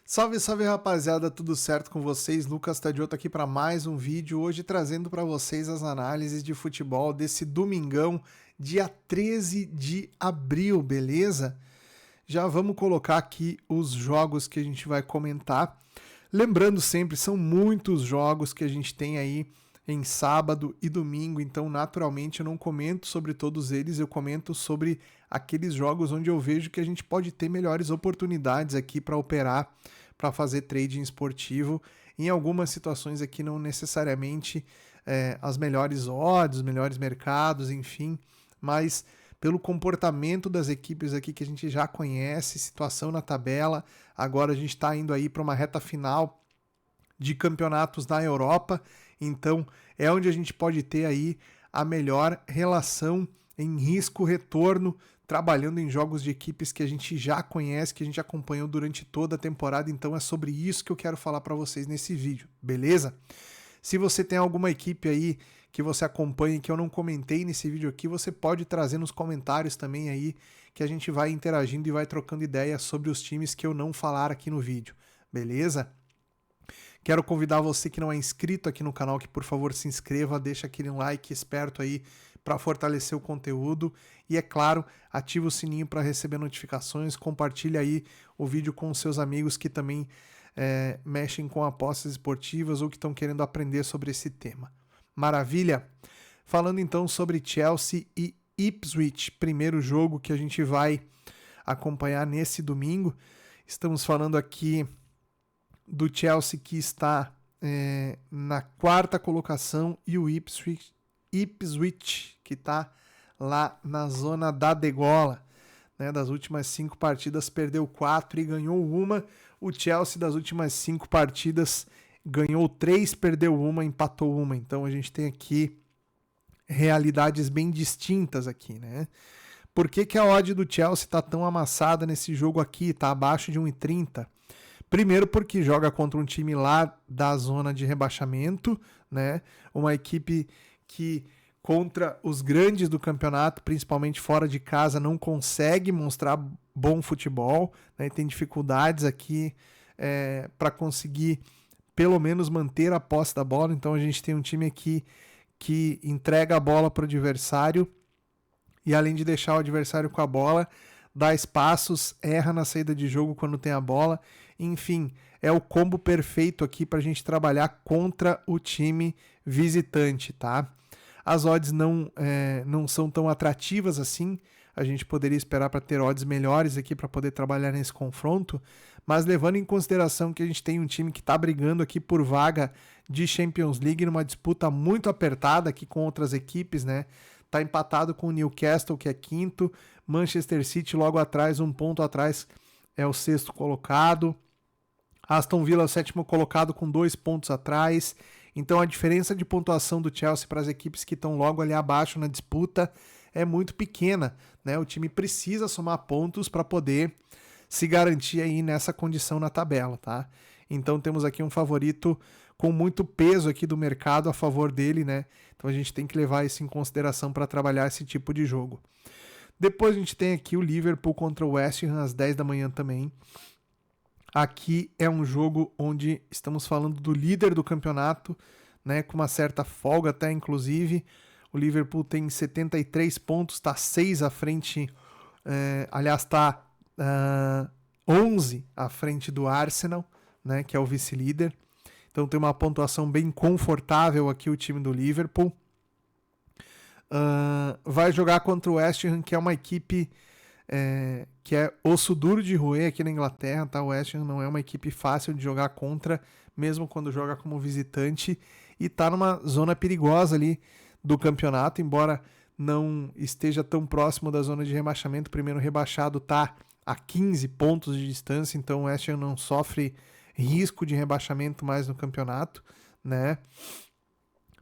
Salve, salve rapaziada, tudo certo com vocês? Lucas Tadioto aqui para mais um vídeo, hoje trazendo para vocês as análises de futebol desse domingão, dia 13 de abril, beleza? Já vamos colocar aqui os jogos que a gente vai comentar. Lembrando sempre, são muitos jogos que a gente tem aí em sábado e domingo, então naturalmente eu não comento sobre todos eles, eu comento sobre aqueles jogos onde eu vejo que a gente pode ter melhores oportunidades aqui para operar, para fazer trading esportivo. Em algumas situações aqui não necessariamente as melhores odds, os melhores mercados, enfim, mas pelo comportamento das equipes aqui que a gente já conhece, situação na tabela, agora a gente está indo aí para uma reta final de campeonatos na Europa, então é onde a gente pode ter aí a melhor relação em risco-retorno, trabalhando em jogos de equipes que a gente já conhece, que a gente acompanhou durante toda a temporada, então é sobre isso que eu quero falar para vocês nesse vídeo, beleza? Se você tem alguma equipe aí que você acompanha que eu não comentei nesse vídeo aqui, você pode trazer nos comentários também aí, que a gente vai interagindo e vai trocando ideias sobre os times que eu não falar aqui no vídeo, beleza? Quero convidar você que não é inscrito aqui no canal que por favor se inscreva, deixa aquele like esperto aí para fortalecer o conteúdo e é claro, ativa o sininho para receber notificações, compartilha aí o vídeo com seus amigos que também mexem com apostas esportivas ou que estão querendo aprender sobre esse tema. Maravilha? Falando então sobre Chelsea e Ipswich, primeiro jogo que a gente vai acompanhar nesse domingo, estamos falando aqui do Chelsea que está na quarta colocação e o Ipswich que está lá na zona da degola, né? Das últimas 5 partidas perdeu 4 e ganhou uma. O Chelsea das últimas 5 partidas ganhou 3, perdeu uma, empatou uma. Então a gente tem aqui realidades bem distintas aqui, né? Por que a odd do Chelsea está tão amassada nesse jogo aqui? Está abaixo de 1,30. Primeiro porque joga contra um time lá da zona de rebaixamento, né? Uma equipe que contra os grandes do campeonato, principalmente fora de casa, não consegue mostrar bom futebol, né? Tem dificuldades aqui para conseguir pelo menos manter a posse da bola. Então a gente tem um time aqui que entrega a bola para o adversário e além de deixar o adversário com a bola, dá espaços, erra na saída de jogo quando tem a bola. Enfim, é o combo perfeito aqui para a gente trabalhar contra o time visitante, tá? As odds não são tão atrativas assim. A gente poderia esperar para ter odds melhores aqui para poder trabalhar nesse confronto, mas levando em consideração que a gente tem um time que está brigando aqui por vaga de Champions League numa disputa muito apertada aqui com outras equipes, né? Tá empatado com o Newcastle, que é quinto, Manchester City logo atrás, 1 ponto atrás, é o 6º colocado, Aston Villa, 7º colocado com 2 pontos atrás. Então a diferença de pontuação do Chelsea para as equipes que estão logo ali abaixo na disputa é muito pequena, né? O time precisa somar pontos para poder se garantir aí nessa condição na tabela, tá? Então temos aqui um favorito com muito peso aqui do mercado a favor dele, né? Então a gente tem que levar isso em consideração para trabalhar esse tipo de jogo. Depois a gente tem aqui o Liverpool contra o West Ham às 10 da manhã também. Aqui é um jogo onde estamos falando do líder do campeonato, né? Com uma certa folga até, inclusive. O Liverpool tem 73 pontos, está 6 à frente, aliás, está 11 à frente do Arsenal, né? Que é o vice-líder. Então tem uma pontuação bem confortável aqui o time do Liverpool. Vai jogar contra o West Ham, que é uma equipe que é osso duro de roer aqui na Inglaterra, tá? O West Ham não é uma equipe fácil de jogar contra, mesmo quando joga como visitante, e tá numa zona perigosa ali do campeonato, embora não esteja tão próximo da zona de rebaixamento. O primeiro rebaixado tá a 15 pontos de distância, então o West Ham não sofre risco de rebaixamento mais no campeonato, né?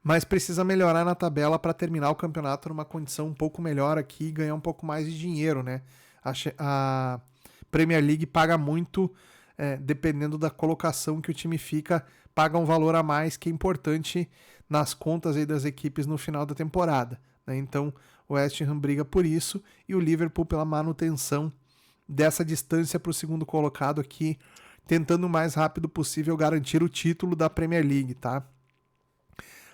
Mas precisa melhorar na tabela para terminar o campeonato numa condição um pouco melhor aqui e ganhar um pouco mais de dinheiro, né? A Premier League paga muito, dependendo da colocação que o time fica, paga um valor a mais que é importante nas contas aí das equipes no final da temporada, né? Então o West Ham briga por isso e o Liverpool pela manutenção dessa distância para o segundo colocado aqui, tentando o mais rápido possível garantir o título da Premier League, tá?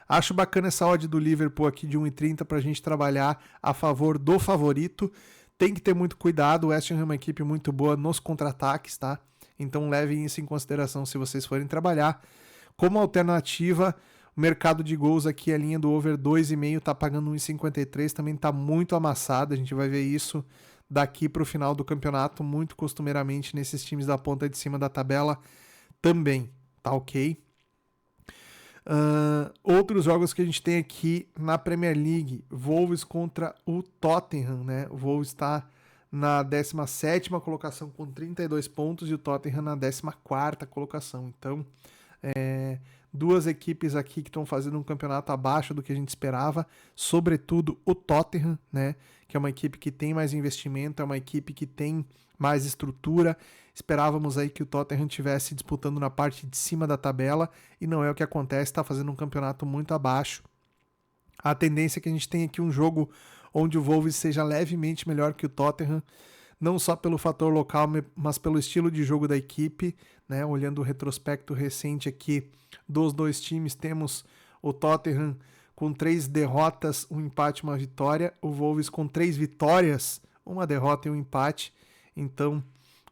Acho bacana essa odd do Liverpool aqui de 1,30 para a gente trabalhar a favor do favorito. Tem que ter muito cuidado, o West Ham é uma equipe muito boa nos contra-ataques, tá? Então levem isso em consideração se vocês forem trabalhar. Como alternativa, o mercado de gols aqui, a linha do over 2,5 tá pagando 1,53, também tá muito amassado, a gente vai ver isso daqui para o final do campeonato, muito costumeiramente nesses times da ponta de cima da tabela também, tá ok? Outros jogos que a gente tem aqui na Premier League, Wolves contra o Tottenham, né? O Wolves está na 17ª colocação com 32 pontos e o Tottenham na 14ª colocação. Então, duas equipes aqui que estão fazendo um campeonato abaixo do que a gente esperava, sobretudo o Tottenham, né? Que é uma equipe que tem mais investimento, é uma equipe que tem mais estrutura. Esperávamos aí que o Tottenham estivesse disputando na parte de cima da tabela e não é o que acontece, está fazendo um campeonato muito abaixo. A tendência é que a gente tenha aqui um jogo onde o Wolves seja levemente melhor que o Tottenham, não só pelo fator local, mas pelo estilo de jogo da equipe, né? Olhando o retrospecto recente aqui dos dois times, temos o Tottenham com 3 derrotas, um empate e uma vitória, o Wolves com 3 vitórias, uma derrota e um empate. Então,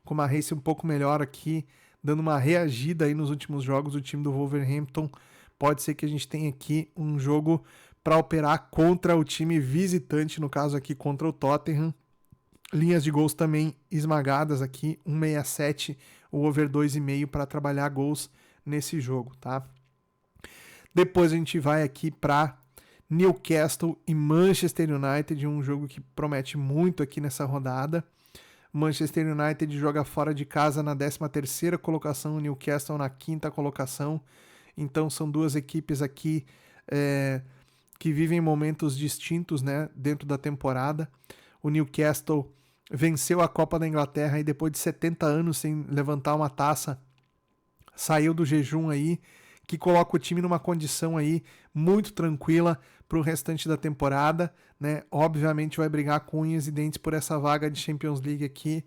com uma race um pouco melhor aqui, dando uma reagida aí nos últimos jogos, o time do Wolverhampton, pode ser que a gente tenha aqui um jogo para operar contra o time visitante, no caso aqui contra o Tottenham. Linhas de gols também esmagadas aqui, 1,67, o over 2,5 para trabalhar gols nesse jogo, tá? Depois a gente vai aqui para Newcastle e Manchester United, um jogo que promete muito aqui nessa rodada. Manchester United joga fora de casa na 13ª colocação, o Newcastle na 5ª colocação. Então são duas equipes aqui que vivem momentos distintos, né, dentro da temporada. O Newcastle venceu a Copa da Inglaterra e depois de 70 anos sem levantar uma taça, saiu do jejum aí, que coloca o time numa condição aí muito tranquila para o restante da temporada, né? Obviamente vai brigar com unhas e dentes por essa vaga de Champions League aqui.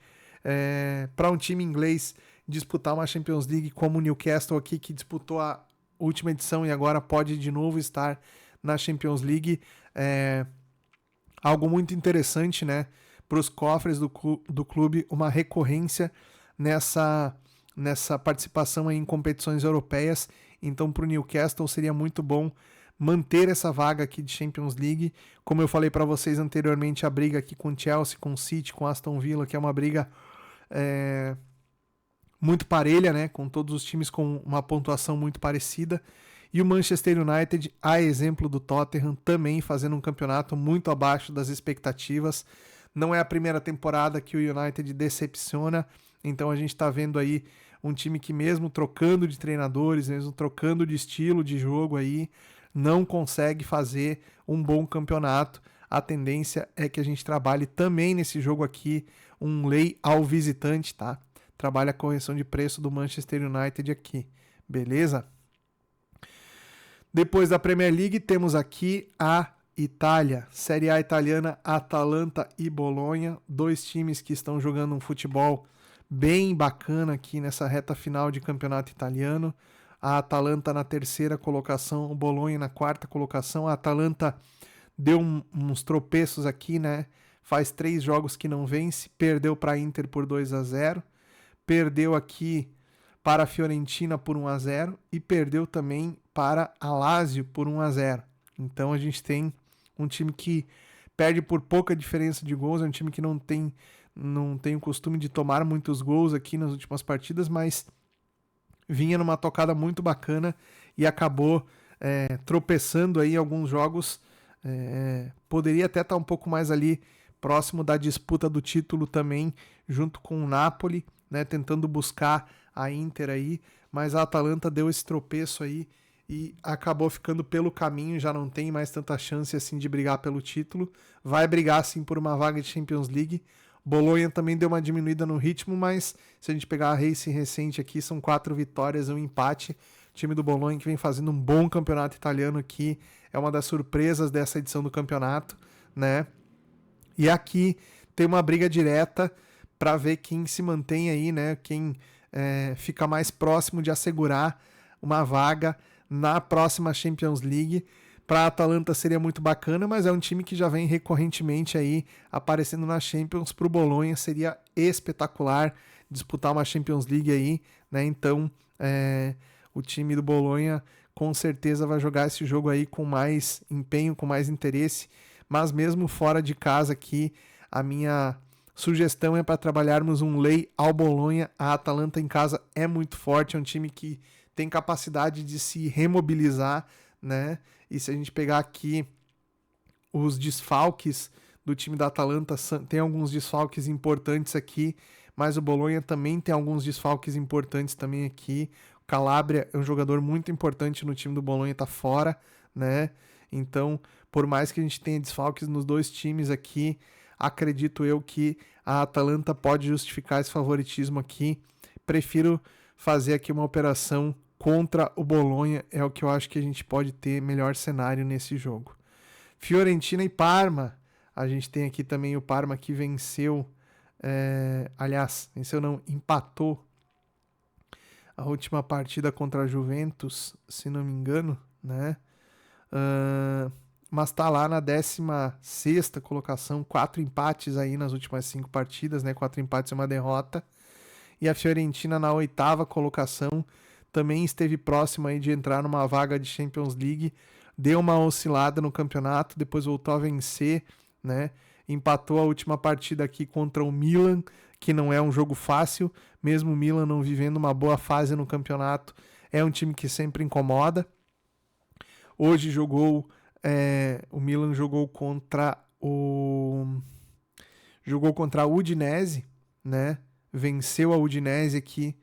Para um time inglês disputar uma Champions League como o Newcastle aqui, que disputou a última edição e agora pode de novo estar na Champions League, algo muito interessante, né? Para os cofres do clube, uma recorrência nessa participação em competições europeias. Então, para o Newcastle seria muito bom manter essa vaga aqui de Champions League. Como eu falei para vocês anteriormente, a briga aqui com Chelsea, com City, com Aston Villa, que é uma briga muito parelha, né? Com todos os times com uma pontuação muito parecida. E o Manchester United, a exemplo do Tottenham, também fazendo um campeonato muito abaixo das expectativas. Não é a primeira temporada que o United decepciona, então a gente está vendo aí um time que mesmo trocando de treinadores, mesmo trocando de estilo de jogo aí, não consegue fazer um bom campeonato. A tendência é que a gente trabalhe também nesse jogo aqui um lay ao visitante, tá? Trabalha a correção de preço do Manchester United aqui, beleza? Depois da Premier League temos aqui a Itália, Série A italiana, Atalanta e Bolonha, dois times que estão jogando um futebol bem bacana aqui nessa reta final de campeonato italiano. A Atalanta na 3ª colocação, o Bolonha na 4ª colocação. A Atalanta deu uns tropeços aqui, né? Faz 3 jogos que não vence, perdeu para a Inter por 2-0, perdeu aqui para a Fiorentina por 1-0 e perdeu também para a Lazio por 1-0. Então a gente tem um time que perde por pouca diferença de gols, é um time que não tem o costume de tomar muitos gols aqui nas últimas partidas, mas vinha numa tocada muito bacana e acabou tropeçando aí em alguns jogos. Poderia até estar um pouco mais ali próximo da disputa do título também, junto com o Napoli, né, tentando buscar a Inter aí, mas a Atalanta deu esse tropeço aí e acabou ficando pelo caminho, já não tem mais tanta chance assim de brigar pelo título. Vai brigar sim por uma vaga de Champions League. Bolonha também deu uma diminuída no ritmo, mas se a gente pegar a race recente aqui, são 4 vitórias e um empate. O time do Bolonha que vem fazendo um bom campeonato italiano aqui, é uma das surpresas dessa edição do campeonato, né? E aqui tem uma briga direta para ver quem se mantém aí, né? Quem fica mais próximo de assegurar uma vaga na próxima Champions League. Para a Atalanta seria muito bacana, mas é um time que já vem recorrentemente aí aparecendo na Champions. Para o Bolonha seria espetacular disputar uma Champions League aí, né? Então o time do Bolonha com certeza vai jogar esse jogo aí com mais empenho, com mais interesse, mas mesmo fora de casa aqui, a minha sugestão é para trabalharmos um lei ao Bolonha. A Atalanta em casa é muito forte, é um time que tem capacidade de se remobilizar, né? E se a gente pegar aqui os desfalques do time da Atalanta, tem alguns desfalques importantes aqui, mas o Bolonha também tem alguns desfalques importantes também aqui. O Calabria é um jogador muito importante no time do Bolonha, tá fora, né? Então, por mais que a gente tenha desfalques nos dois times aqui, acredito eu que a Atalanta pode justificar esse favoritismo aqui. Prefiro fazer aqui uma operação contra o Bolonha, é o que eu acho que a gente pode ter melhor cenário nesse jogo. Fiorentina e Parma, a gente tem aqui também o Parma que venceu, venceu não, empatou a última partida contra a Juventus, se não me engano, né? Mas tá lá na 16ª colocação, 4 empates aí nas últimas 5 partidas, né? 4 empates e uma derrota. E a Fiorentina na 8ª colocação, também esteve próximo aí de entrar numa vaga de Champions League, deu uma oscilada no campeonato, depois voltou a vencer, né? Empatou a última partida aqui contra o Milan, que não é um jogo fácil, mesmo o Milan não vivendo uma boa fase no campeonato, é um time que sempre incomoda. Hoje o Milan jogou contra a Udinese, né? Venceu a Udinese aqui,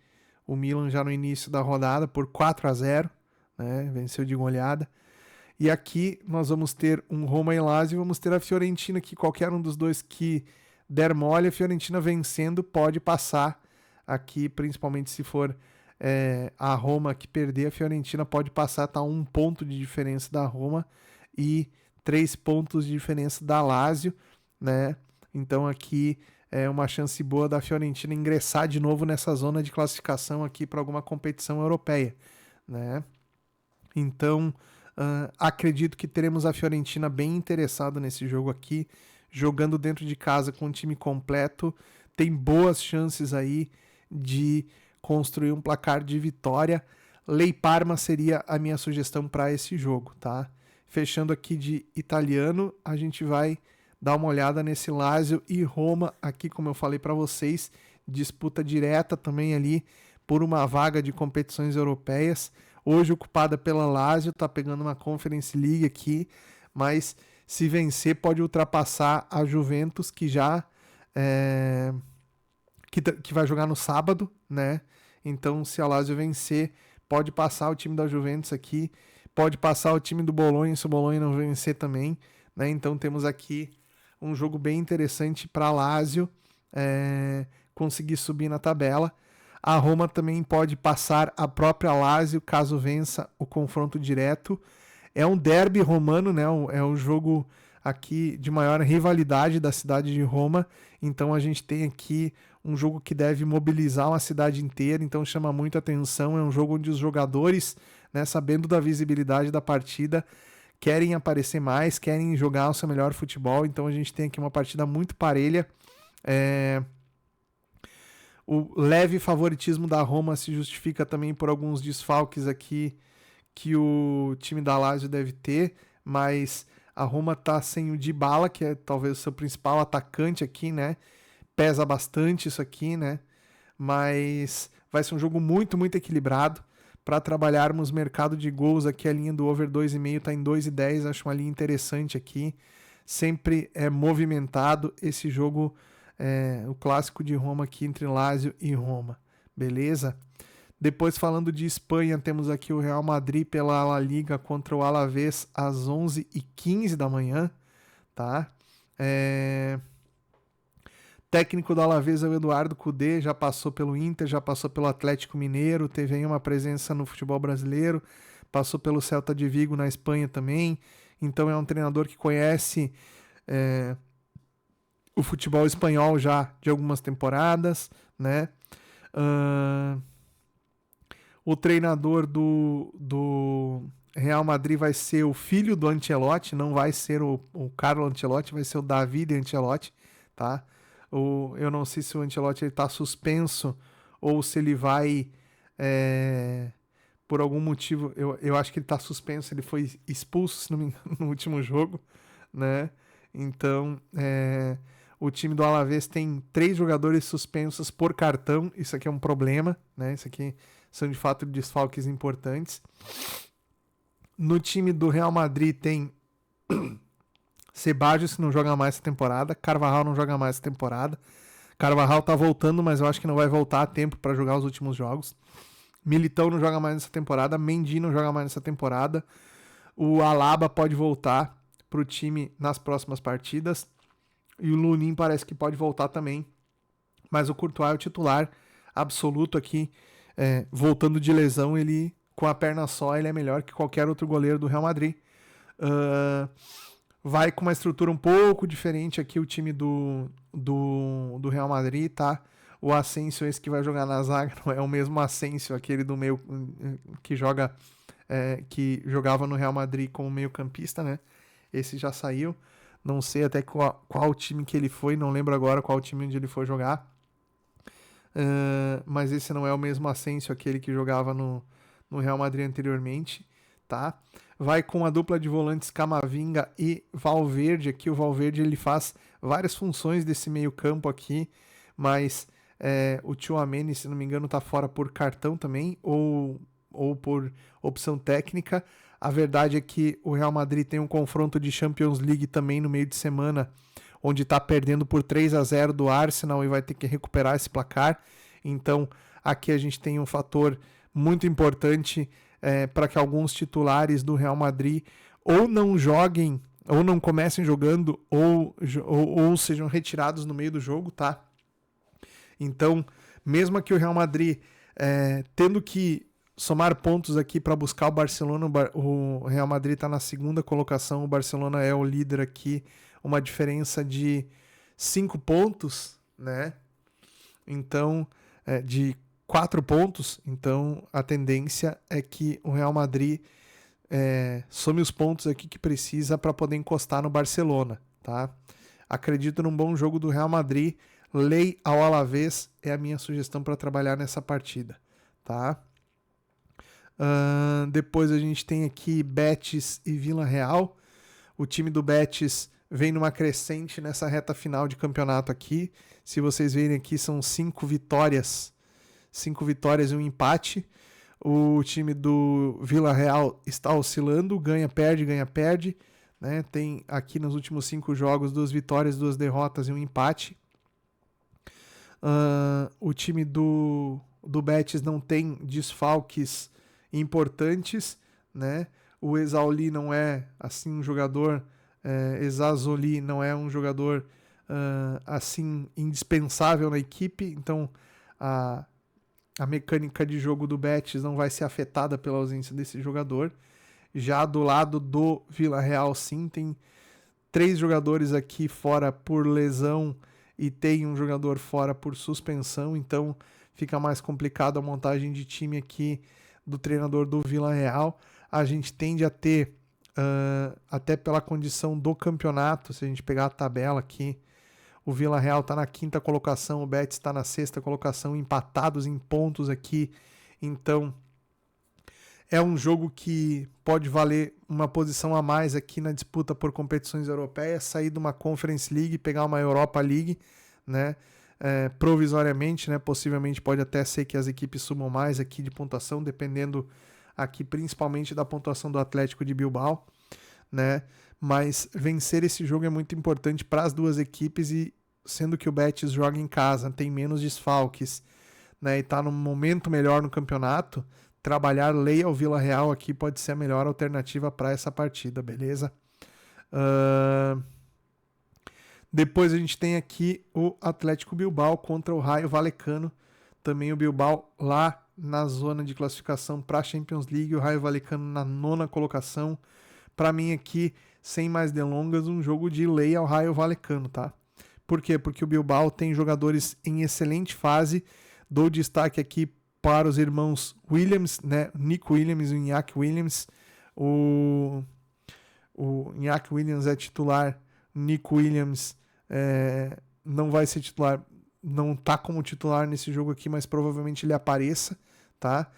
o Milan já no início da rodada por 4-0, né? Venceu de goleada. E aqui nós vamos ter um Roma e Lazio, e vamos ter a Fiorentina, que qualquer um dos dois que der mole, a Fiorentina vencendo pode passar aqui, principalmente se for a Roma que perder, a Fiorentina pode passar, tá 1 ponto de diferença da Roma e 3 pontos de diferença da Lazio, né? Então aqui é uma chance boa da Fiorentina ingressar de novo nessa zona de classificação aqui para alguma competição europeia, né? Então, acredito que teremos a Fiorentina bem interessada nesse jogo aqui, jogando dentro de casa com um time completo, tem boas chances aí de construir um placar de vitória. Lei Parma seria a minha sugestão para esse jogo, tá? Fechando aqui de italiano, a gente vai dar uma olhada nesse Lazio e Roma aqui, como eu falei para vocês, disputa direta também ali por uma vaga de competições europeias. Hoje ocupada pela Lazio, tá pegando uma Conference League aqui, mas se vencer pode ultrapassar a Juventus, que já que vai jogar no sábado, né? Então, se a Lazio vencer, pode passar o time da Juventus aqui, pode passar o time do Bolonha, se o Bolonha não vencer também, né? Então temos aqui um jogo bem interessante para a Lazio conseguir subir na tabela. A Roma também pode passar a própria Lazio caso vença o confronto direto. É um derby romano, né? É um jogo aqui de maior rivalidade da cidade de Roma. Então a gente tem aqui um jogo que deve mobilizar uma cidade inteira, então chama muito atenção. É um jogo onde os jogadores, né, sabendo da visibilidade da partida, querem aparecer mais, querem jogar o seu melhor futebol. Então a gente tem aqui uma partida muito parelha. O leve favoritismo da Roma se justifica também por alguns desfalques aqui que o time da Lazio deve ter, mas a Roma tá sem o Dybala, que é talvez o seu principal atacante aqui, né? Pesa bastante isso aqui, né? Mas vai ser um jogo muito, muito equilibrado. Para trabalharmos mercado de gols aqui, a linha do over 2,5 tá em 2,10, acho uma linha interessante aqui. Sempre é movimentado esse jogo, o clássico de Roma aqui entre Lazio e Roma, beleza? Depois, falando de Espanha, temos aqui o Real Madrid pela La Liga contra o Alavés às 11h15 da manhã, tá? Técnico do Alavés é o Eduardo Cudê, já passou pelo Inter, já passou pelo Atlético Mineiro, teve aí uma presença no futebol brasileiro, passou pelo Celta de Vigo na Espanha também, então é um treinador que conhece o futebol espanhol já de algumas temporadas, né? Uh, o treinador do Real Madrid vai ser o filho do Ancelotti, não vai ser o Carlo Ancelotti, vai ser o Davide Ancelotti, tá? Eu não sei se o Ancelotti está suspenso ou se ele vai, por algum motivo, eu acho que ele está suspenso, ele foi expulso, se não me engano, no último jogo, né? Então, o time do Alavés tem 3 jogadores suspensos por cartão, isso aqui é um problema, né? Isso aqui são de fato desfalques importantes. No time do Real Madrid tem Ceballos, que não joga mais essa temporada, Carvajal não joga mais essa temporada. Carvajal tá voltando, mas eu acho que não vai voltar a tempo para jogar os últimos jogos. Militão não joga mais nessa temporada, Mendy não joga mais nessa temporada. O Alaba pode voltar pro time nas próximas partidas. E o Lunin parece que pode voltar também. Mas o Courtois é o titular absoluto aqui. Voltando de lesão, ele com a perna só, ele é melhor que qualquer outro goleiro do Real Madrid. Vai com uma estrutura um pouco diferente aqui o time do Real Madrid, tá? O Asensio, esse que vai jogar na zaga, não é o mesmo Asensio, aquele do meio que que jogava no Real Madrid como meio campista, né? Esse já saiu. Não sei até qual time que ele foi, não lembro agora qual time onde ele foi jogar. Mas esse não é o mesmo Asensio, aquele que jogava no Real Madrid anteriormente, tá? Vai com a dupla de volantes Camavinga e Valverde. Aqui o Valverde ele faz várias funções desse meio campo aqui, mas o Tchouaméni, se não me engano, tá fora por cartão também, ou por opção técnica. A verdade é que o Real Madrid tem um confronto de Champions League também no meio de semana, onde está perdendo por 3-0 do Arsenal e vai ter que recuperar esse placar. Então, aqui a gente tem um fator muito importante para que alguns titulares do Real Madrid ou não joguem, ou não comecem jogando, ou sejam retirados no meio do jogo, tá? Então, mesmo que o Real Madrid tendo que somar pontos aqui para buscar o Barcelona, o Real Madrid está na segunda colocação, o Barcelona é o líder aqui, uma diferença de 5 pontos, né? Então, de 4 pontos, então a tendência é que o Real Madrid some os pontos aqui que precisa para poder encostar no Barcelona, tá? Acredito num bom jogo do Real Madrid, lei ao Alavés é a minha sugestão para trabalhar nessa partida, tá? Depois a gente tem aqui Betis e Vila Real. O time do Betis vem numa crescente nessa reta final de campeonato aqui. Se vocês verem aqui, são 5 vitórias. 5 vitórias e um empate. O time do Vila Real está oscilando, ganha, perde. Né? Tem aqui nos últimos 5 jogos 2 vitórias, 2 derrotas e um empate. O time do Betis não tem desfalques importantes, né? O Esauli não é assim um jogador, Ezazoli não é um jogador assim indispensável na equipe, então a mecânica de jogo do Betis não vai ser afetada pela ausência desse jogador. Já do lado do Vila Real, sim, tem 3 jogadores aqui fora por lesão e tem um jogador fora por suspensão, então fica mais complicado a montagem de time aqui do treinador do Vila Real. A gente tende a ter, até pela condição do campeonato, se a gente pegar a tabela aqui, o Vila Real está na 5ª colocação, o Betis está na 6ª colocação, empatados em pontos aqui. Então, é um jogo que pode valer uma posição a mais aqui na disputa por competições europeias, sair de uma Conference League, pegar uma Europa League, né? Provisoriamente, né? Possivelmente pode até ser que as equipes sumam mais aqui de pontuação, dependendo aqui principalmente da pontuação do Atlético de Bilbao, né? Mas vencer esse jogo é muito importante para as duas equipes, e sendo que o Betis joga em casa, tem menos desfalques, né? E está num momento melhor no campeonato, trabalhar lei ao Vila Real aqui pode ser a melhor alternativa para essa partida, beleza? Depois a gente tem aqui o Atlético Bilbao contra o Rayo Vallecano. Também o Bilbao lá na zona de classificação para a Champions League. O Rayo Vallecano na 9ª colocação. Para mim aqui, sem mais delongas, um jogo de lei ao Rayo Vallecano, tá? Por quê? Porque o Bilbao tem jogadores em excelente fase. Dou destaque aqui para os irmãos Williams, né? Nico Williams e o Iñaki Williams. O Iñaki Williams é titular, Nico Williams não vai ser titular, não tá como titular nesse jogo aqui, mas provavelmente ele apareça, tá?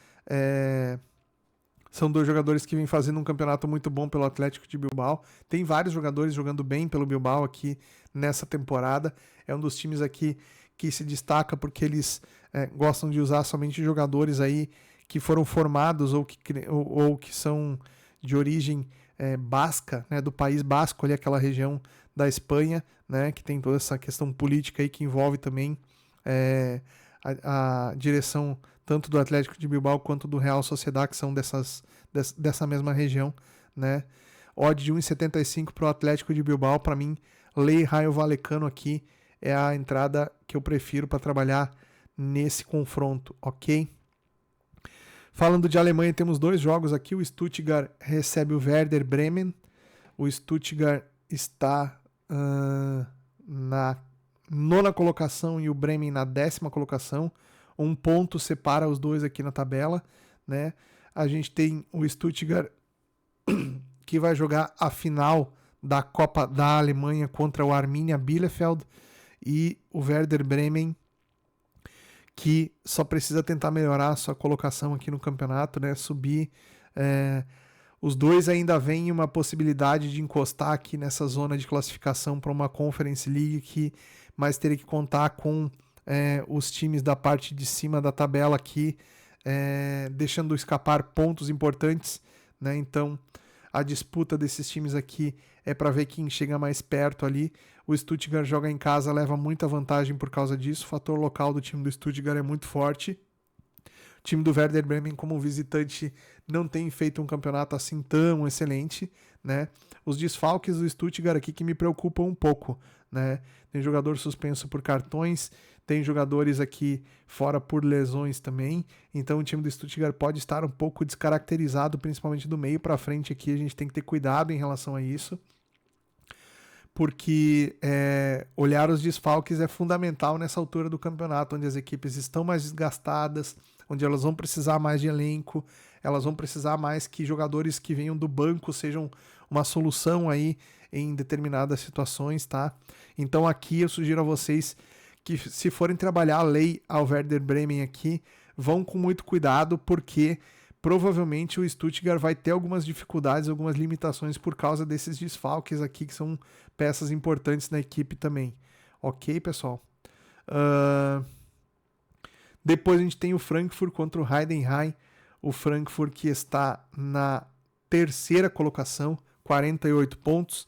São dois jogadores que vêm fazendo um campeonato muito bom pelo Atlético de Bilbao. Tem vários jogadores jogando bem pelo Bilbao aqui nessa temporada. É um dos times aqui que se destaca porque eles gostam de usar somente jogadores aí que foram formados ou que são de origem basca, né, do País Basco, ali aquela região da Espanha, né, que tem toda essa questão política aí que envolve também a direção tanto do Atlético de Bilbao quanto do Real Sociedad, que são dessa mesma região, né. Odd de 1,75 para o Atlético de Bilbao, para mim, Lei Raio Vallecano aqui é a entrada que eu prefiro para trabalhar nesse confronto, ok? Falando de Alemanha, temos dois jogos aqui. O Stuttgart recebe o Werder Bremen. O Stuttgart está na 9ª colocação e o Bremen na 10ª colocação. Um ponto separa os dois aqui na tabela, né? A gente tem o Stuttgart que vai jogar a final da Copa da Alemanha contra o Arminia Bielefeld, e o Werder Bremen que só precisa tentar melhorar a sua colocação aqui no campeonato, né? Subir. Os dois ainda veem uma possibilidade de encostar aqui nessa zona de classificação para uma Conference League, mas teria que contar com os times da parte de cima da tabela aqui, deixando escapar pontos importantes, né? Então a disputa desses times aqui é para ver quem chega mais perto ali. O Stuttgart joga em casa, leva muita vantagem por causa disso. O fator local do time do Stuttgart é muito forte. O time do Werder Bremen, como visitante, não tem feito um campeonato assim tão excelente, né? Os desfalques do Stuttgart aqui que me preocupam um pouco, né? Tem jogador suspenso por cartões, tem jogadores aqui fora por lesões também. Então o time do Stuttgart pode estar um pouco descaracterizado, principalmente do meio para frente aqui. A gente tem que ter cuidado em relação a isso, porque olhar os desfalques é fundamental nessa altura do campeonato, onde as equipes estão mais desgastadas, onde elas vão precisar mais de elenco, elas vão precisar mais que jogadores que venham do banco sejam uma solução aí em determinadas situações, tá? Então aqui eu sugiro a vocês que, se forem trabalhar a lei ao Werder Bremen aqui, vão com muito cuidado, porque provavelmente o Stuttgart vai ter algumas dificuldades, algumas limitações por causa desses desfalques aqui, que são peças importantes na equipe também. Ok, pessoal? Depois a gente tem o Frankfurt contra o Heidenheim. O Frankfurt que está na 3ª colocação, 48 pontos.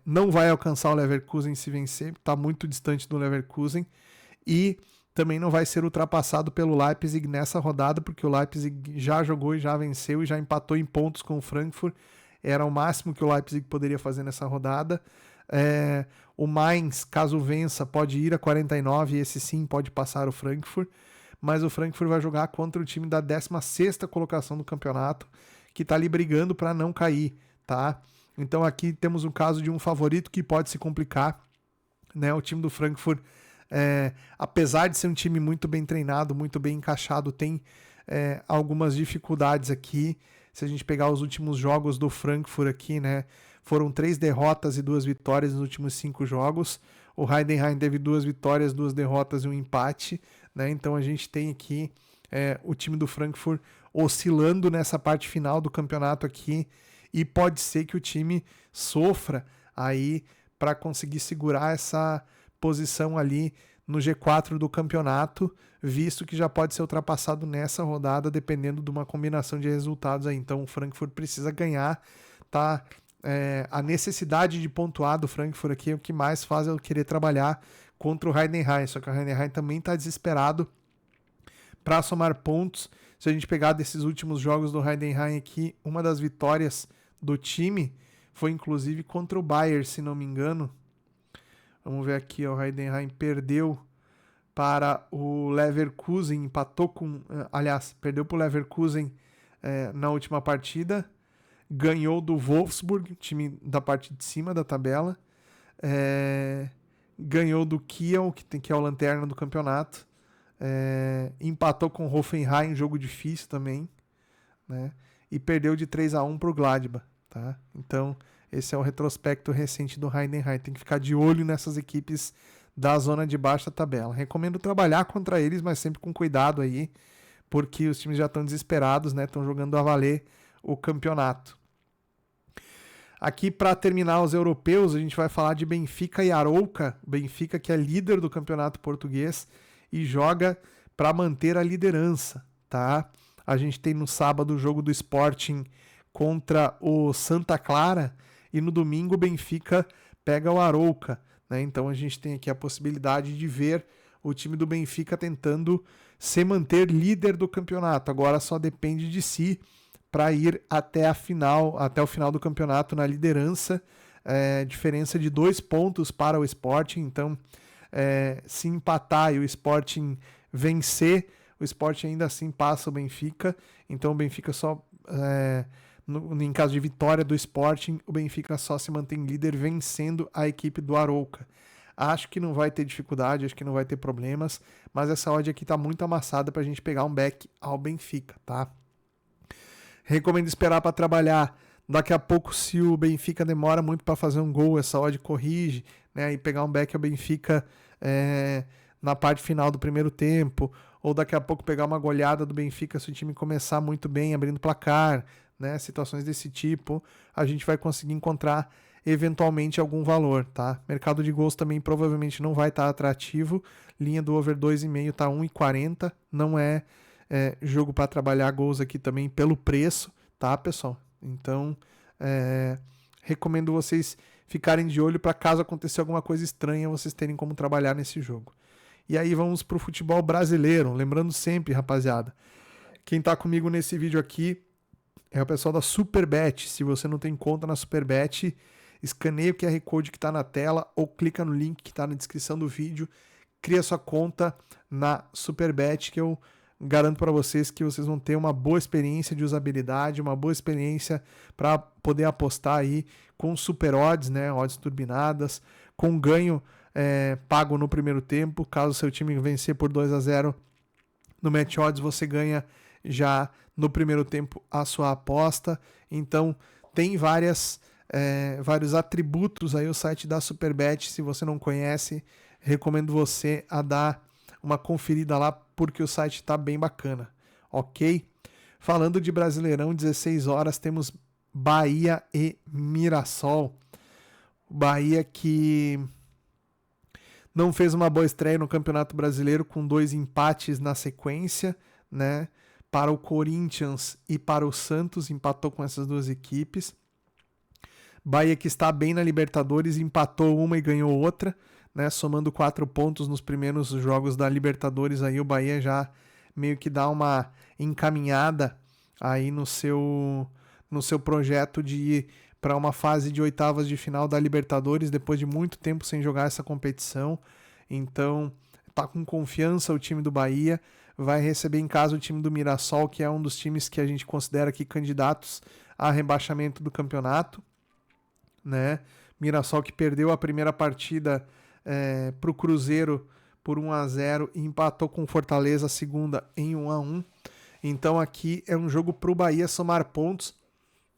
Não vai alcançar o Leverkusen se vencer, está muito distante do Leverkusen. E também não vai ser ultrapassado pelo Leipzig nessa rodada, porque o Leipzig já jogou e já venceu e já empatou em pontos com o Frankfurt. Era o máximo que o Leipzig poderia fazer nessa rodada. O Mainz, caso vença, pode ir a 49, e esse sim pode passar o Frankfurt. Mas o Frankfurt vai jogar contra o time da 16ª colocação do campeonato, que está ali brigando para não cair, tá? Então aqui temos um caso de um favorito que pode se complicar, né? O time do Frankfurt, apesar de ser um time muito bem treinado, muito bem encaixado, tem algumas dificuldades aqui. Se a gente pegar os últimos jogos do Frankfurt aqui, né, foram 3 derrotas e 2 vitórias nos últimos 5 jogos. O Heidenheim teve 2 vitórias, 2 derrotas e um empate, né? Então a gente tem aqui o time do Frankfurt oscilando nessa parte final do campeonato aqui, e pode ser que o time sofra aí para conseguir segurar essa posição ali no G4 do campeonato, visto que já pode ser ultrapassado nessa rodada, dependendo de uma combinação de resultados aí. Então o Frankfurt precisa ganhar, tá? A necessidade de pontuar do Frankfurt aqui é o que mais faz eu querer trabalhar contra o Heidenheim, só que o Heidenheim também está desesperado para somar pontos. Se a gente pegar desses últimos jogos do Heidenheim aqui, uma das vitórias do time foi inclusive contra o Bayern, se não me engano. Vamos ver aqui, o Heidenheim perdeu para o Leverkusen, empatou com... aliás, perdeu para o Leverkusen na última partida, ganhou do Wolfsburg, time da parte de cima da tabela, ganhou do Kiel, que é o lanterna do campeonato, empatou com o Hoffenheim em jogo difícil também, né? E perdeu de 3-1 para o Gladbach, tá? Então, esse é o retrospecto recente do Heidenheim. Tem que ficar de olho nessas equipes da zona de baixo da tabela. Recomendo trabalhar contra eles, mas sempre com cuidado aí, porque os times já estão desesperados, né? Estão jogando a valer o campeonato. Aqui, para terminar os europeus, a gente vai falar de Benfica e Arouca. Benfica, que é líder do campeonato português e joga para manter a liderança, tá? A gente tem no sábado o jogo do Sporting contra o Santa Clara e no domingo o Benfica pega o Arouca, né? Então a gente tem aqui a possibilidade de ver o time do Benfica tentando se manter líder do campeonato. Agora só depende de si para ir até o final do campeonato na liderança, diferença de 2 pontos para o Sporting. Então, se empatar e o Sporting vencer, o Sporting ainda assim passa o Benfica. Então, o Benfica só, em caso de vitória do Sporting, o Benfica só se mantém líder vencendo a equipe do Arouca. Acho que não vai ter dificuldade, acho que não vai ter problemas, mas essa odd aqui está muito amassada para a gente pegar um back ao Benfica, tá? Recomendo esperar para trabalhar. Daqui a pouco, se o Benfica demora muito para fazer um gol, essa odd corrige, né? E pegar um back ao Benfica na parte final do primeiro tempo. Ou daqui a pouco pegar uma goleada do Benfica se o time começar muito bem, abrindo placar, né? Situações desse tipo, a gente vai conseguir encontrar eventualmente algum valor, tá? Mercado de gols também provavelmente não vai estar atrativo. Linha do over 2,5 tá 1,40. Não é jogo para trabalhar gols aqui também pelo preço, tá, pessoal? Então, recomendo vocês ficarem de olho para caso acontecer alguma coisa estranha, vocês terem como trabalhar nesse jogo. E aí vamos para o futebol brasileiro. Lembrando sempre, rapaziada, quem está comigo nesse vídeo aqui é o pessoal da Superbet. Se você não tem conta na Superbet, escaneia o QR Code que está na tela ou clica no link que está na descrição do vídeo, cria sua conta na Superbet, que eu garanto para vocês que vocês vão ter uma boa experiência de usabilidade, uma boa experiência para poder apostar aí com super odds, né, odds turbinadas, com ganho pago no primeiro tempo. Caso seu time vencer por 2-0 no Match Odds, você ganha já no primeiro tempo a sua aposta. Então tem vários atributos aí o site da Superbet. Se você não conhece, recomendo você a dar uma conferida lá, porque o site está bem bacana, ok? Falando de Brasileirão, 16 horas, temos Bahia e Mirassol. Bahia que não fez uma boa estreia no Campeonato Brasileiro, com 2 empates na sequência, né? Para o Corinthians e para o Santos, empatou com essas duas equipes. Bahia que está bem na Libertadores, empatou uma e ganhou outra, né, somando 4 pontos nos primeiros jogos da Libertadores. Aí o Bahia já meio que dá uma encaminhada aí no seu projeto de ir para uma fase de oitavas de final da Libertadores, depois de muito tempo sem jogar essa competição. Então tá com confiança o time do Bahia, vai receber em casa o time do Mirassol, que é um dos times que a gente considera aqui candidatos a rebaixamento do campeonato, né? Mirassol que perdeu a primeira partida para o Cruzeiro por 1-0 e empatou com o Fortaleza a segunda em 1-1. Então aqui é um jogo para o Bahia somar pontos.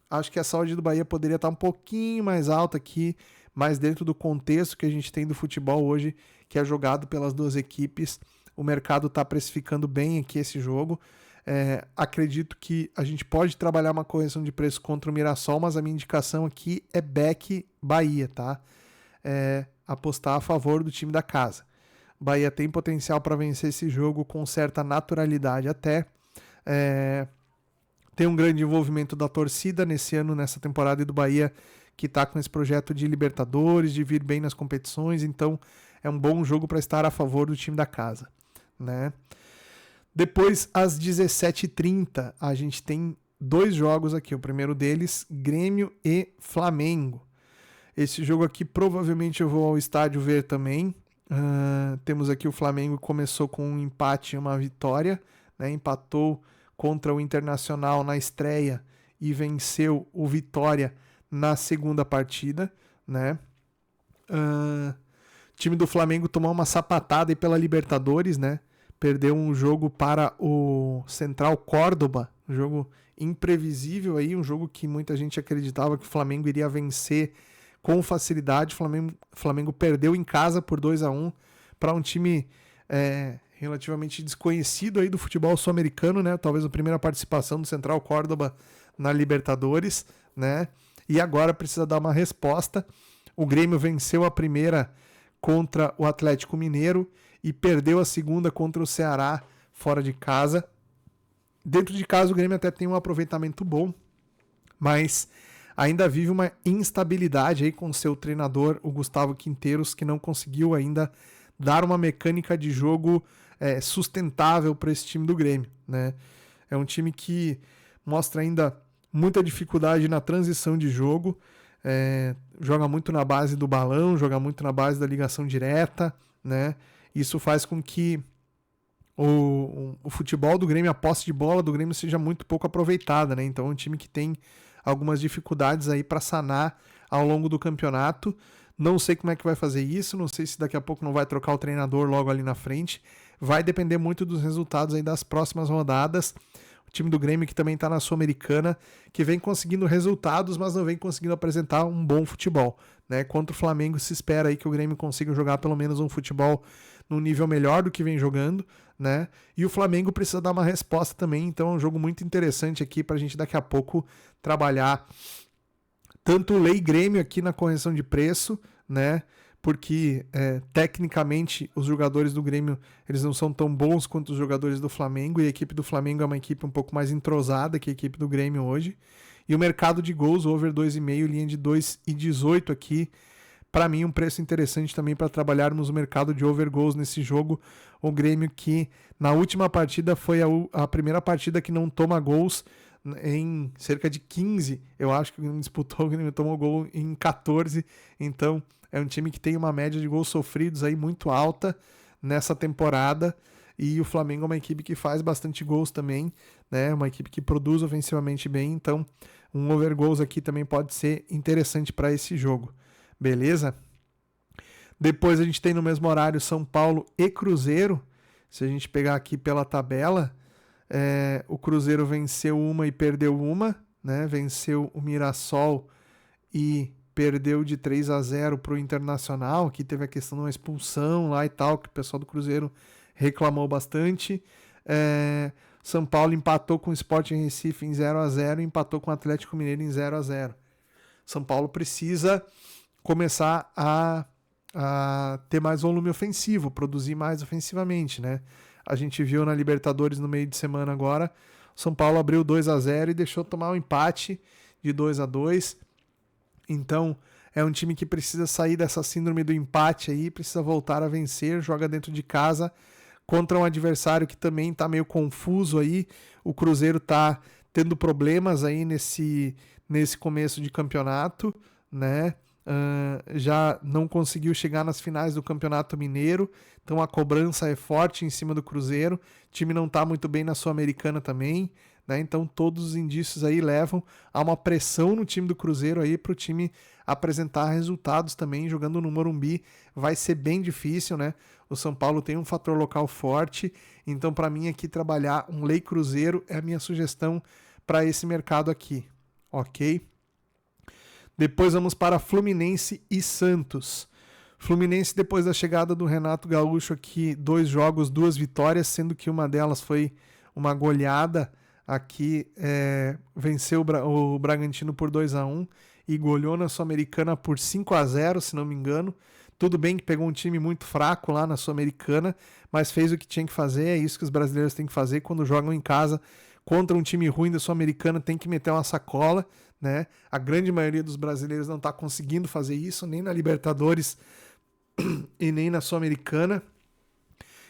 Acho que a saúde do Bahia poderia estar um pouquinho mais alta aqui, mas dentro do contexto que a gente tem do futebol hoje, que é jogado pelas duas equipes, o mercado está precificando bem aqui esse jogo. Acredito que a gente pode trabalhar uma correção de preço contra o Mirassol, mas a minha indicação aqui é back Bahia, tá? Apostar a favor do time da casa. Bahia tem potencial para vencer esse jogo com certa naturalidade até. Tem um grande envolvimento da torcida nesse ano, nessa temporada do Bahia, que está com esse projeto de Libertadores, de vir bem nas competições, então é um bom jogo para estar a favor do time da casa, né? Depois, às 17h30, a gente tem 2 jogos aqui. O primeiro deles, Grêmio e Flamengo. Esse jogo aqui provavelmente eu vou ao estádio ver também. Temos aqui o Flamengo que começou com um empate e uma vitória, né? Empatou contra o Internacional na estreia e venceu o Vitória na segunda partida, né? O time do Flamengo tomou uma sapatada aí pela Libertadores, né? perdeu um jogo para o Central Córdoba, um jogo imprevisível aí, um jogo que muita gente acreditava que o Flamengo iria vencer com facilidade. O Flamengo perdeu em casa por 2-1 para um time relativamente desconhecido aí do futebol sul-americano, né? Talvez a primeira participação do Central Córdoba na Libertadores, né? E agora precisa dar uma resposta. O Grêmio venceu a primeira contra o Atlético Mineiro e perdeu a segunda contra o Ceará fora de casa. Dentro de casa o Grêmio até tem um aproveitamento bom, mas ainda vive uma instabilidade aí com seu treinador, o Gustavo Quinteiros, que não conseguiu ainda dar uma mecânica de jogo sustentável para esse time do Grêmio, né? É um time que mostra ainda muita dificuldade na transição de jogo, joga muito na base do balão, joga muito na base da ligação direta, né? Isso faz com que o futebol do Grêmio, a posse de bola do Grêmio seja muito pouco aproveitada, né? Então é um time que tem algumas dificuldades aí para sanar ao longo do campeonato. Não sei como é que vai fazer isso, não sei se daqui a pouco não vai trocar o treinador logo ali na frente. Vai depender muito dos resultados aí das próximas rodadas. O time do Grêmio, que também está na Sul-Americana, que vem conseguindo resultados, mas não vem conseguindo apresentar um bom futebol, né? Contra o Flamengo se espera aí que o Grêmio consiga jogar pelo menos um futebol num nível melhor do que vem jogando, né? E o Flamengo precisa dar uma resposta também, então é um jogo muito interessante aqui para a gente daqui a pouco trabalhar tanto Lei Grêmio aqui na correção de preço, né? Porque tecnicamente os jogadores do Grêmio eles não são tão bons quanto os jogadores do Flamengo, e a equipe do Flamengo é uma equipe um pouco mais entrosada que a equipe do Grêmio hoje. E o mercado de gols, over 2,5, linha de 2,18 aqui, para mim um preço interessante também para trabalharmos o mercado de over goals nesse jogo. O Grêmio que na última partida foi a primeira partida que não toma gols em cerca de 15, eu acho que o Grêmio disputou, o Grêmio tomou gol em 14, então é um time que tem uma média de gols sofridos aí muito alta nessa temporada, e o Flamengo é uma equipe que faz bastante gols também, né? Uma equipe que produz ofensivamente bem, então um over goals aqui também pode ser interessante para esse jogo, beleza? Depois a gente tem no mesmo horário São Paulo e Cruzeiro. Se a gente pegar aqui pela tabela, o Cruzeiro venceu uma e perdeu uma, né? Venceu o Mirassol e perdeu de 3-0 para o Internacional. Aqui teve a questão de uma expulsão lá e tal, que o pessoal do Cruzeiro reclamou bastante. São Paulo empatou com o Sporting Recife em 0-0 e empatou com o Atlético Mineiro em 0-0. São Paulo precisa começar a ter mais volume ofensivo, produzir mais ofensivamente, né? A gente viu na Libertadores no meio de semana agora, o São Paulo abriu 2-0 e deixou tomar um empate de 2-2. Então, é um time que precisa sair dessa síndrome do empate aí, precisa voltar a vencer, joga dentro de casa contra um adversário que também está meio confuso aí. O Cruzeiro está tendo problemas aí nesse começo de campeonato, né? Já não conseguiu chegar nas finais do Campeonato Mineiro, então a cobrança é forte em cima do Cruzeiro. O time não está muito bem na Sul-Americana também, né? Então todos os indícios aí levam a uma pressão no time do Cruzeiro aí para o time apresentar resultados também jogando no Morumbi. Vai ser bem difícil, né? O São Paulo tem um fator local forte, então para mim aqui trabalhar um Lei Cruzeiro é a minha sugestão para esse mercado aqui, ok? Depois vamos para Fluminense e Santos. Fluminense, depois da chegada do Renato Gaúcho aqui, 2 jogos, 2 vitórias, sendo que uma delas foi uma goleada aqui, venceu o Bragantino por 2-1 e goleou na Sul-Americana por 5-0, se não me engano. Tudo bem que pegou um time muito fraco lá na Sul-Americana, mas fez o que tinha que fazer, é isso que os brasileiros têm que fazer quando jogam em casa contra um time ruim da Sul-Americana, tem que meter uma sacola, né? A grande maioria dos brasileiros não está conseguindo fazer isso, nem na Libertadores e nem na Sul-Americana.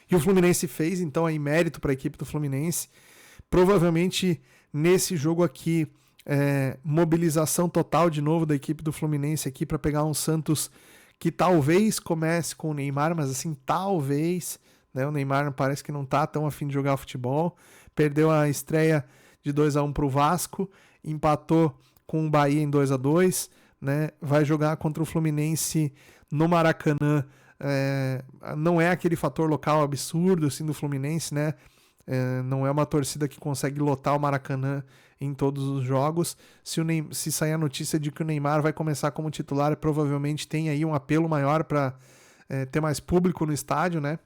E o Fluminense fez, então aí mérito para a equipe do Fluminense. Provavelmente nesse jogo aqui, mobilização total de novo da equipe do Fluminense aqui para pegar um Santos que talvez comece com o Neymar, mas assim, talvez, né? O Neymar parece que não está tão afim de jogar futebol. Perdeu a estreia de 2-1 para o Vasco, empatou com o Bahia em 2-2, né? Vai jogar contra o Fluminense no Maracanã Não é aquele fator local absurdo assim do Fluminense, né? Não é uma torcida que consegue lotar o Maracanã em todos os jogos. Se sair a notícia de que o Neymar vai começar como titular, provavelmente tem aí um apelo maior para ter mais público no estádio, né?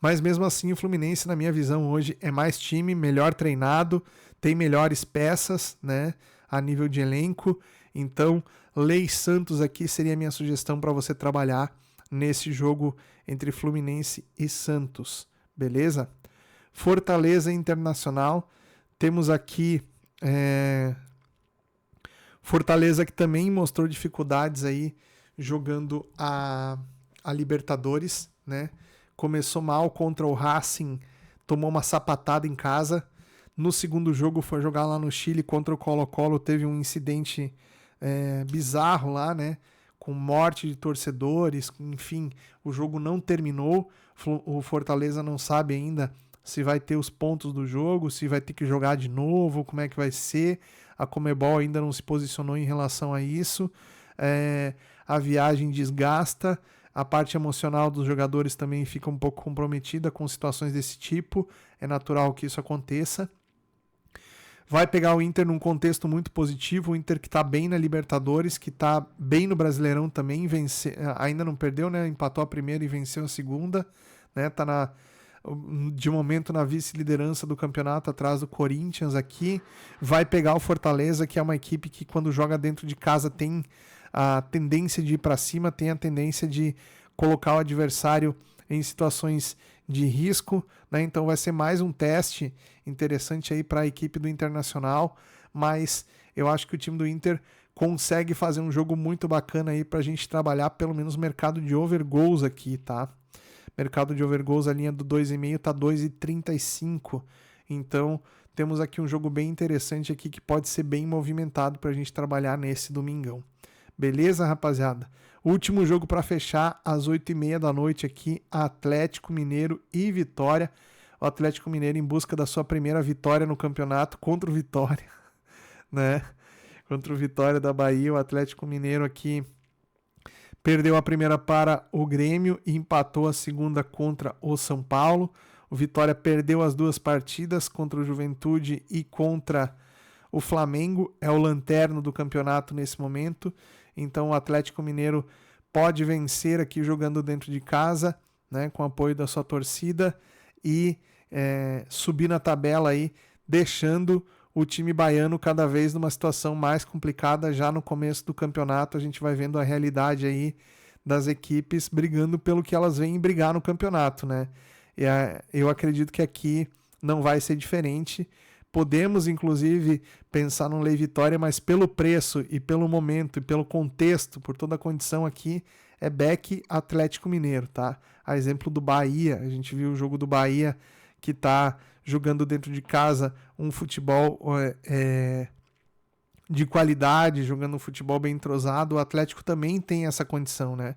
Mas mesmo assim o Fluminense, na minha visão hoje, é mais time, melhor treinado, tem melhores peças, né, a nível de elenco. Então, Lei Santos aqui seria a minha sugestão para você trabalhar nesse jogo entre Fluminense e Santos, beleza? Fortaleza Internacional, temos aqui Fortaleza que também mostrou dificuldades aí jogando a Libertadores, né? Começou mal contra o Racing, tomou uma sapatada em casa. No segundo jogo foi jogar lá no Chile contra o Colo-Colo, teve um incidente bizarro lá, né? Com morte de torcedores, enfim, o jogo não terminou. O Fortaleza não sabe ainda se vai ter os pontos do jogo, se vai ter que jogar de novo, como é que vai ser. A Conmebol ainda não se posicionou em relação a isso. A viagem desgasta. A parte emocional dos jogadores também fica um pouco comprometida com situações desse tipo. É natural que isso aconteça. Vai pegar o Inter num contexto muito positivo. O Inter que está bem na Libertadores, que está bem no Brasileirão também. Ainda não perdeu, né? Empatou a primeira e venceu a segunda. Né? Tá de momento na vice-liderança do campeonato, atrás do Corinthians aqui. Vai pegar o Fortaleza, que é uma equipe que quando joga dentro de casa tem a tendência de ir para cima, tem a tendência de colocar o adversário em situações de risco, né? Então vai ser mais um teste interessante aí para a equipe do Internacional, mas eu acho que o time do Inter consegue fazer um jogo muito bacana aí para a gente trabalhar pelo menos o mercado de over goals aqui, tá? Mercado de over goals, a linha do 2,5 tá 2,35, então temos aqui um jogo bem interessante aqui que pode ser bem movimentado para a gente trabalhar nesse domingão. Beleza, rapaziada? Último jogo para fechar, às 8h30 da noite aqui, Atlético Mineiro e Vitória. O Atlético Mineiro em busca da sua primeira vitória no campeonato contra o Vitória, né? Contra o Vitória da Bahia. O Atlético Mineiro aqui perdeu a primeira para o Grêmio e empatou a segunda contra o São Paulo. O Vitória perdeu as duas partidas contra o Juventude e contra o Flamengo. É o lanterno do campeonato nesse momento. Então o Atlético Mineiro pode vencer aqui jogando dentro de casa, né, com apoio da sua torcida e subir na tabela aí, deixando o time baiano cada vez numa situação mais complicada. Já no começo do campeonato a gente vai vendo a realidade aí das equipes brigando pelo que elas vêm brigar no campeonato, né? Eu acredito que aqui não vai ser diferente. Podemos, inclusive, pensar no Lei Vitória, mas pelo preço e pelo momento e pelo contexto, por toda a condição aqui, é Beck Atlético Mineiro, tá? A exemplo do Bahia, a gente viu o jogo do Bahia que tá jogando dentro de casa um futebol de qualidade, jogando um futebol bem entrosado. O Atlético também tem essa condição, né?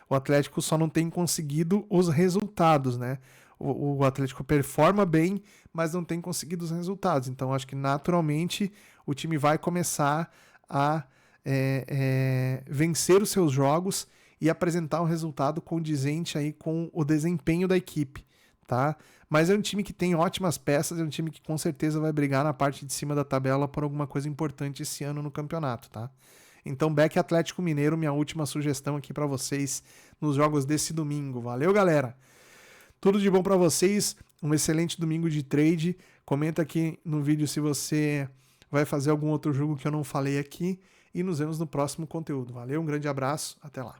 O Atlético só não tem conseguido os resultados, né? O Atlético performa bem, mas não tem conseguido os resultados. Então, acho que naturalmente o time vai começar a vencer os seus jogos e apresentar um resultado condizente aí com o desempenho da equipe, tá? Mas é um time que tem ótimas peças, é um time que com certeza vai brigar na parte de cima da tabela por alguma coisa importante esse ano no campeonato, tá? Então, Beck Atlético Mineiro, minha última sugestão aqui para vocês nos jogos desse domingo. Valeu, galera! Tudo de bom para vocês, um excelente domingo de trade. Comenta aqui no vídeo se você vai fazer algum outro jogo que eu não falei aqui e nos vemos no próximo conteúdo. Valeu, um grande abraço, até lá.